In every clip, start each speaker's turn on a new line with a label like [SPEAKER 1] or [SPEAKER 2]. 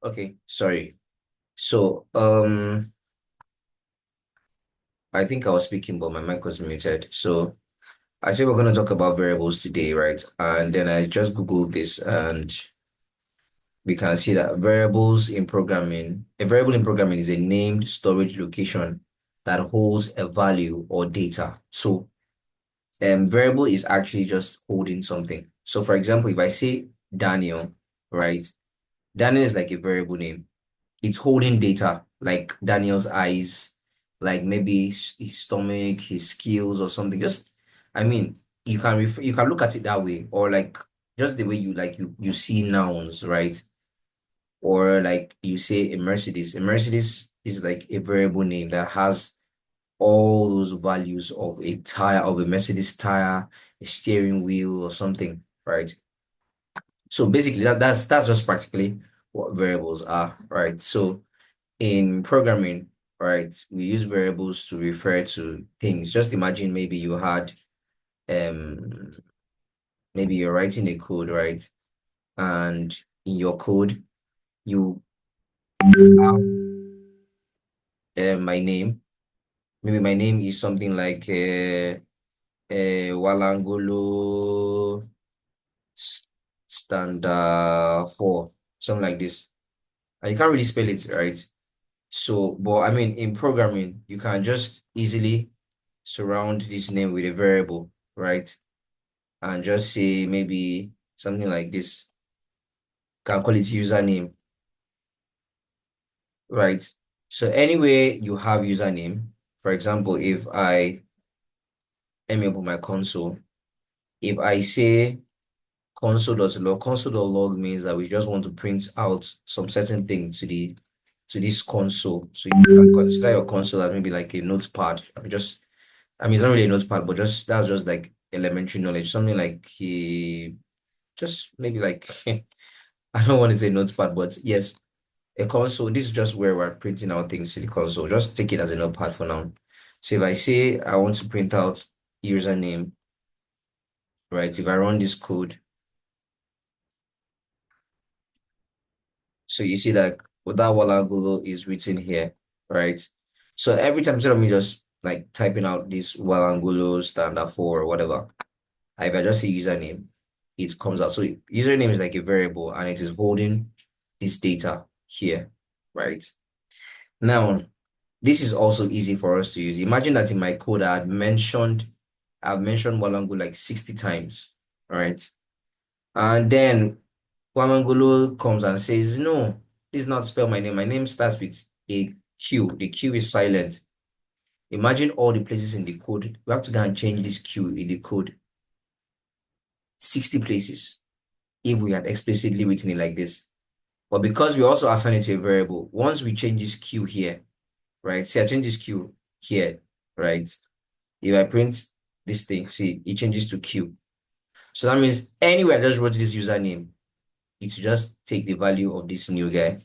[SPEAKER 1] Okay, sorry. So, I think I was speaking, but my mic was muted. So, I said we're going to talk about variables today, right? And then I just Googled this, and we can see that a variable in programming is a named storage location that holds a value or data. So, variable is actually just holding something. So, for example, if I say Daniel, right? Daniel is like a variable name. It's holding data like Daniel's eyes, like maybe his stomach, his skills or something. Just, I mean, you can look at it that way, or like just the way you see nouns, right? Or like you say a Mercedes. A Mercedes is like a variable name that has all those values of a tire, of a Mercedes tire, a steering wheel or something, right? So basically that's just practically what variables are, right? So in programming, right, we use variables to refer to things. Just imagine maybe you had um maybe you're writing a code, right? And in your code, you have my name. Maybe my name is something like Walangulu standard 4, something like this. And you can't really spell it, right? So, but I mean, in programming, you can just easily surround this name with a variable, right? And just say maybe something like this. Can call it username, right? So anyway, you have username. For example, if I let me open my console. If I say console.log means that we just want to print out some certain thing to this console. So you can consider your console as maybe like a notepad. I mean, it's not really a notepad, but just that's just like elementary knowledge. Something like just maybe like I don't want to say notepad, but yes, a console. This is just where we're printing out things to the console. Just take it as a notepad for now. So if I say I want to print out username, right? If I run this code, so you see that that Walangulo is written here, right? So every time instead of me just like typing out this Walangulo standard for or whatever, if I just say username, it comes out. So username is like a variable and it is holding this data here, right? Now, this is also easy for us to use. Imagine that in my code, I've mentioned Walangu like 60 times, right? And then Wamangulu comes and says, no, this is not spell my name. My name starts with a Q. The Q is silent. Imagine all the places in the code. We have to go and change this Q in the code 60 places if we had explicitly written it like this. But because we also assign it to a variable, once we change this Q here, right? See, I change this Q here, right? If I print this thing, see, it changes to Q. So that means anywhere I just wrote this username, it will just take the value of this new guy.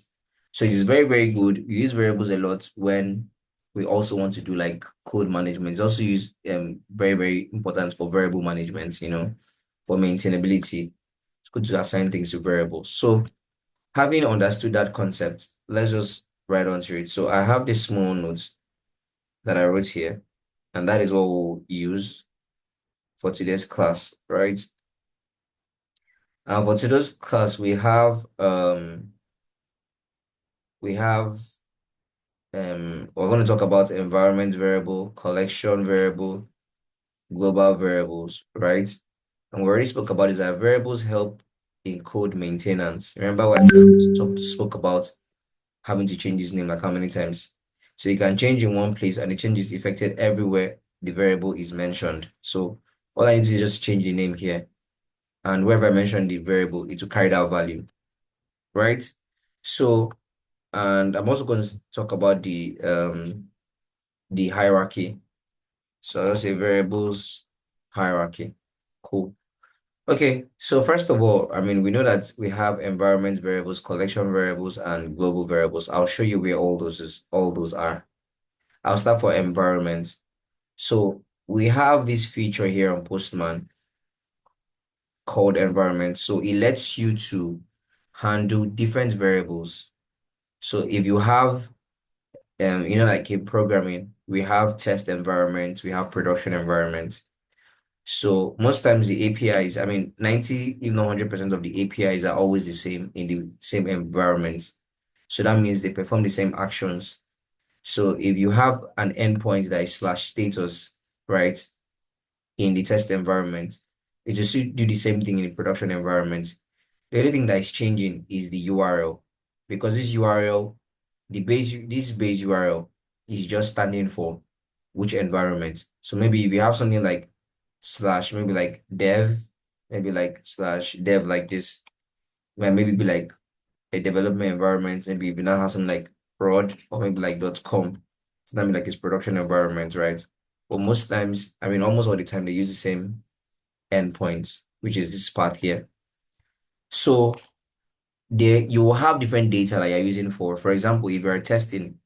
[SPEAKER 1] So it is very, very good. We use variables a lot when we also want to do like code management. It's also used very, very important for variable management, for maintainability. It's good to assign things to variables. So having understood that concept, let's just write onto it. So I have this small note that I wrote here, and that is what we'll use for today's class, right? And for today's class, we have we're going to talk about environment variable, collection variable, global variables, right? And we already spoke about is that variables help in code maintenance. Remember what I spoke about having to change his name like how many times? So you can change in one place and the change is effected everywhere the variable is mentioned. So all I need to do is just change the name here. And wherever I mention the variable, it will carry that value, right? So, and I'm also going to talk about the hierarchy. So I'll say variables hierarchy. Cool. Okay, so first of all, I mean, we know that we have environment variables, collection variables, and global variables. I'll show you where all those are. I'll start for environment. So we have this feature here on Postman called environment. So it lets you to handle different variables. So if you have, like in programming, we have test environments, we have production environments. So most times the APIs, I mean, 90, if not 100% of the APIs are always the same in the same environment. So that means they perform the same actions. So if you have an endpoint that is slash status, right, in the test environment, it will still do the same thing in the production environment. The only thing that is changing is the URL, because this URL, this base URL is just standing for which environment. So maybe if you have something like slash, maybe like dev, maybe like slash dev like this, might maybe be like a development environment. Maybe if you now have something like prod or maybe like .com, it's not like it's production environment, right? But most times, I mean, almost all the time, they use the same endpoints, which is this part here. So there you will have different data that you're using for. For example, if you're testing,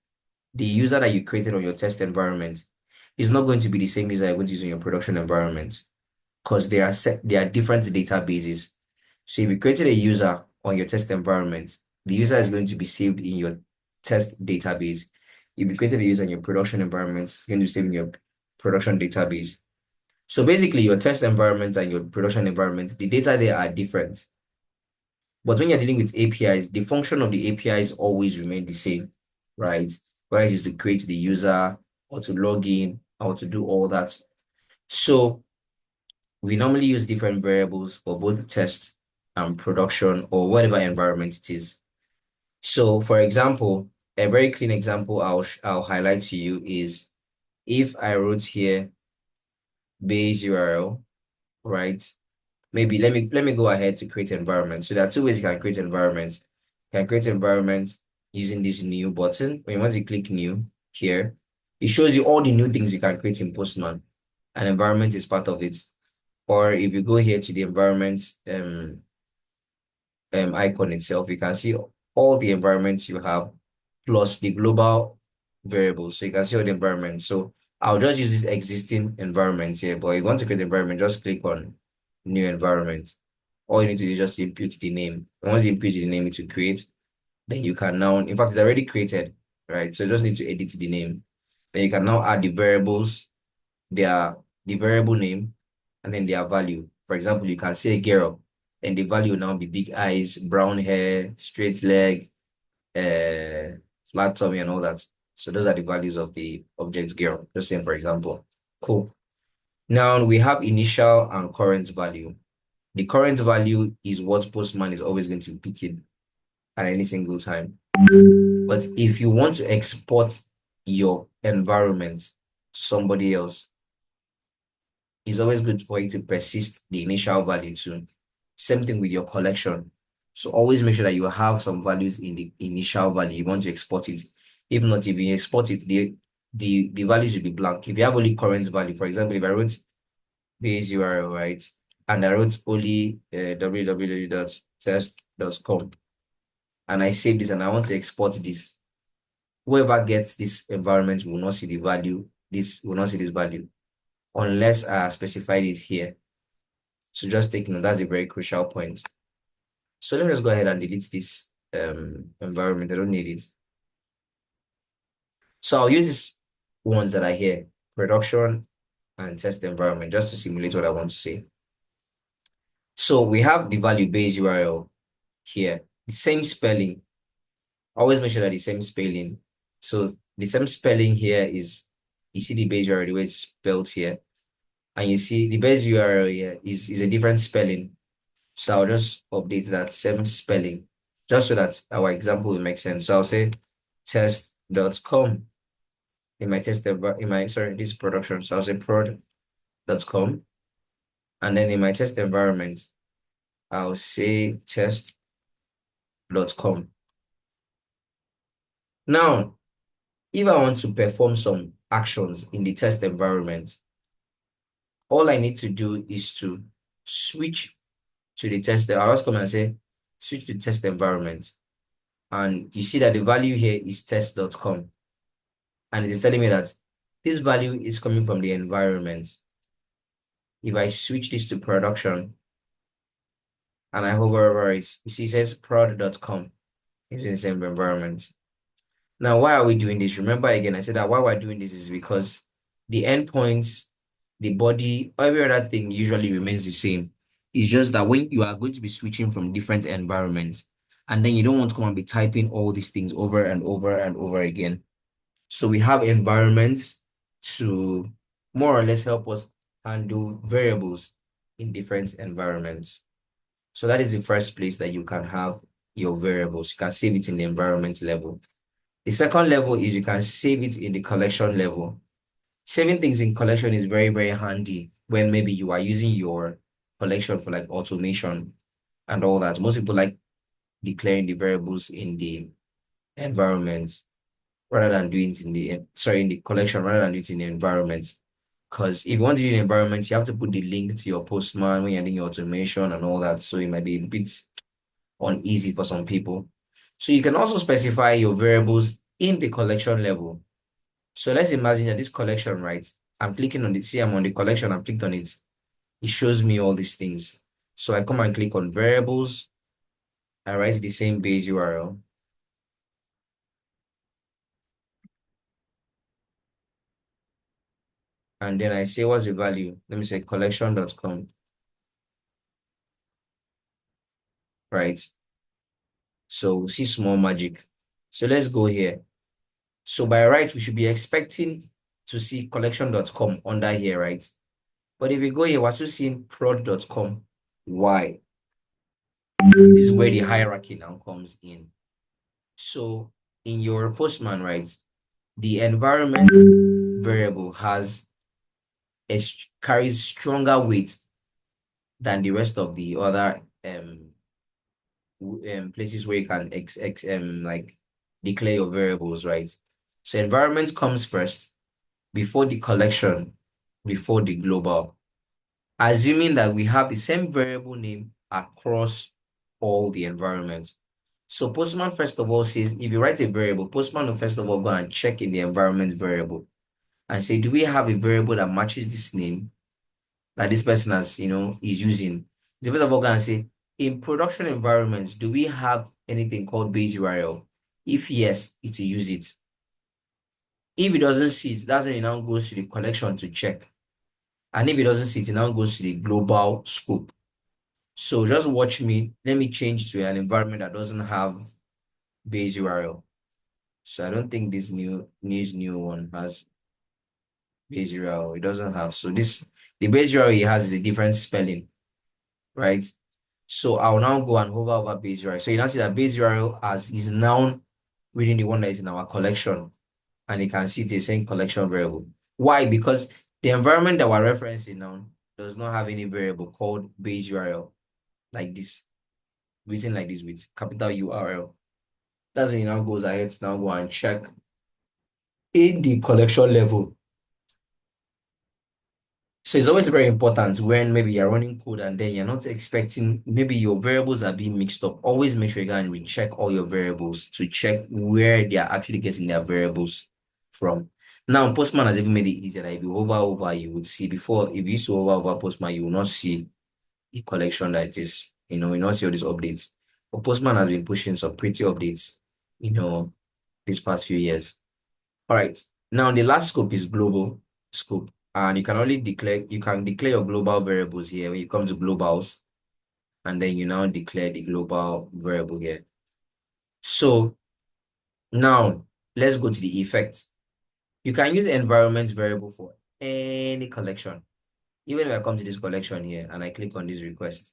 [SPEAKER 1] the user that you created on your test environment is not going to be the same user you're going to use in your production environment because they are different databases. So if you created a user on your test environment, the user is going to be saved in your test database. If you created a user in your production environment, it's going to be saved in your production database. So basically, your test environment and your production environment, the data there are different. But when you're dealing with APIs, the function of the APIs always remain the same, right? Whether it is to create the user or to log in or to do all that. So we normally use different variables for both test and production or whatever environment it is. So for example, a very clean example I'll highlight to you is if I wrote here base URL, right? Maybe let me go ahead to create environments. So there are two ways you can create environments. You can create environments using this new button. Once you click new here, it shows you all the new things you can create in Postman. An environment is part of it. Or if you go here to the environment icon itself, you can see all the environments you have plus the global variables. So you can see all the environments. So I'll just use this existing environment here. But if you want to create environment, just click on new environment. All you need to do is just input the name. And once you input the name, it will create. Then you can now, in fact, it's already created, right? So you just need to edit the name. Then you can now add the variables, the variable name, and then their value. For example, you can say girl, and the value will now be big eyes, brown hair, straight leg, flat tummy, and all that. So those are the values of the object girl. Just saying, for example. Cool. Now we have initial and current value. The current value is what Postman is always going to be picking at any single time. But if you want to export your environment to somebody else, it's always good for you to persist the initial value too. Same thing with your collection. So always make sure that you have some values in the initial value. You want to export it. If not, if you export it, the values will be blank. If you have only current value, for example, if I wrote base URL, right, and I wrote only www.test.com, and I save this and I want to export this, whoever gets this environment will not see the value. This will not see this value unless I specify it here. So just take note, that's a very crucial point. So let me just go ahead and delete this environment. I don't need it. So I'll use these ones that are here, production and test environment, just to simulate what I want to say. So we have the value base URL here, the same spelling. Always make sure that the same spelling. So the same spelling here is, you see the base URL, the way it's spelled here. And you see the base URL here is a different spelling. So I'll just update that same spelling just so that our example will make sense. So I'll say test.com in my this is production. So I'll say prod.com. And then in my test environment, I'll say test.com. Now, if I want to perform some actions in the test environment, all I need to do is to switch to the test. I'll just come and say, switch to test environment. And you see that the value here is test.com. And it is telling me that this value is coming from the environment. If I switch this to production, and I hover over it, you see it says prod.com. It's in the same environment. Now, why are we doing this? Remember again, I said that why we're doing this is because the endpoints, the body, every other thing usually remains the same. It's just that when you are going to be switching from different environments, and then you don't want to come and be typing all these things over and over and over again. So we have environments to more or less help us handle variables in different environments. So that is the first place that you can have your variables. You can save it in the environment level. The second level is you can save it in the collection level. Saving things in collection is very, very handy when maybe you are using your collection for like automation and all that. Most people like declaring the variables in the environment rather than doing it in the, sorry, in the collection rather than doing it in the environment. Because if you want to do the environment, you have to put the link to your postman when you're doing your automation and all that. So it might be a bit uneasy for some people. So you can also specify your variables in the collection level. So let's imagine that this collection, right? I'm clicking on it. See, I'm on the collection. I've clicked on it. It shows me all these things. So I come and click on variables. I write the same base URL. And then I say, what's the value? Let me say collection.com, right? So we see small magic. So let's go here. So by right, we should be expecting to see collection.com under here, right? But if we go here, we're still seeing prod.com. Why? This is where the hierarchy now comes in. So in your postman, right, the environment variable carries stronger weight than the rest of the other places where you can like declare your variables, right? So environment comes first before the collection, before the global, assuming that we have the same variable name across all the environments. So Postman first of all says, if you write a variable, Postman will first of all go and check in the environment variable and say, do we have a variable that matches this name that this person has, is using? The first of all go and say, in production environments, do we have anything called base URL? If yes, it will use it. If it doesn't see it, that's when it now goes to the collection to check. And if it doesn't see it, it now goes to the global scope. So just watch me. Let me change to an environment that doesn't have base URL. So I don't think this new one has base URL. It doesn't have. So the base URL it has is a different spelling, right? So I'll now go and hover over base URL. So you now see that base URL as is now reading the one that is in our collection, and you can see it's saying collection variable. Why? Because the environment that we're referencing now does not have any variable called base URL like this, written like this with capital URL. That's when it now goes ahead to now go and check in the collection level. So it's always very important when maybe you're running code and then you're not expecting, maybe your variables are being mixed up. Always make sure you go and recheck all your variables to check where they are actually getting their variables from. Now, Postman has even made it easier that if you hover over, you would see before, if you used to hover over Postman, you will not see the collection that it is, you will not see all these updates. But Postman has been pushing some pretty updates, these past few years. All right. Now the last scope is global scope. And you can declare your global variables here when you come to globals, and then you now declare the global variable here. So now let's go to the effect. You can use environment variable for any collection. Even if I come to this collection here and I click on this request,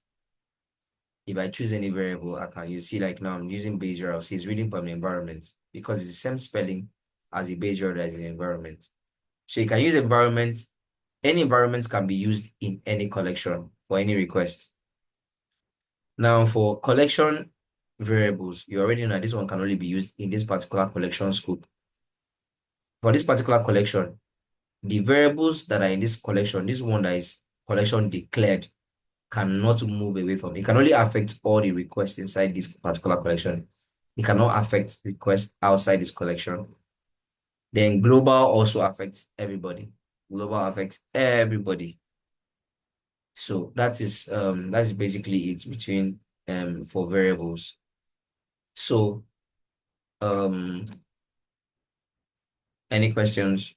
[SPEAKER 1] if I choose any variable, you see like now I'm using base URL. See, it's reading from the environment because it's the same spelling as the base URL as the environment. So you can use environment. Any environments can be used in any collection for any request. Now for collection variables, you already know this one can only be used in this particular collection scope. For this particular collection, the variables that are in this collection, this one that is collection declared, cannot move away from it. It can only affect all the requests inside this particular collection. It cannot affect requests outside this collection. Then global also affects everybody. Global affects everybody. So that is basically it between for variables. So um any questions?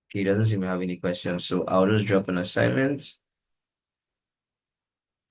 [SPEAKER 1] He doesn't seem to have any questions, so I'll just drop an assignment.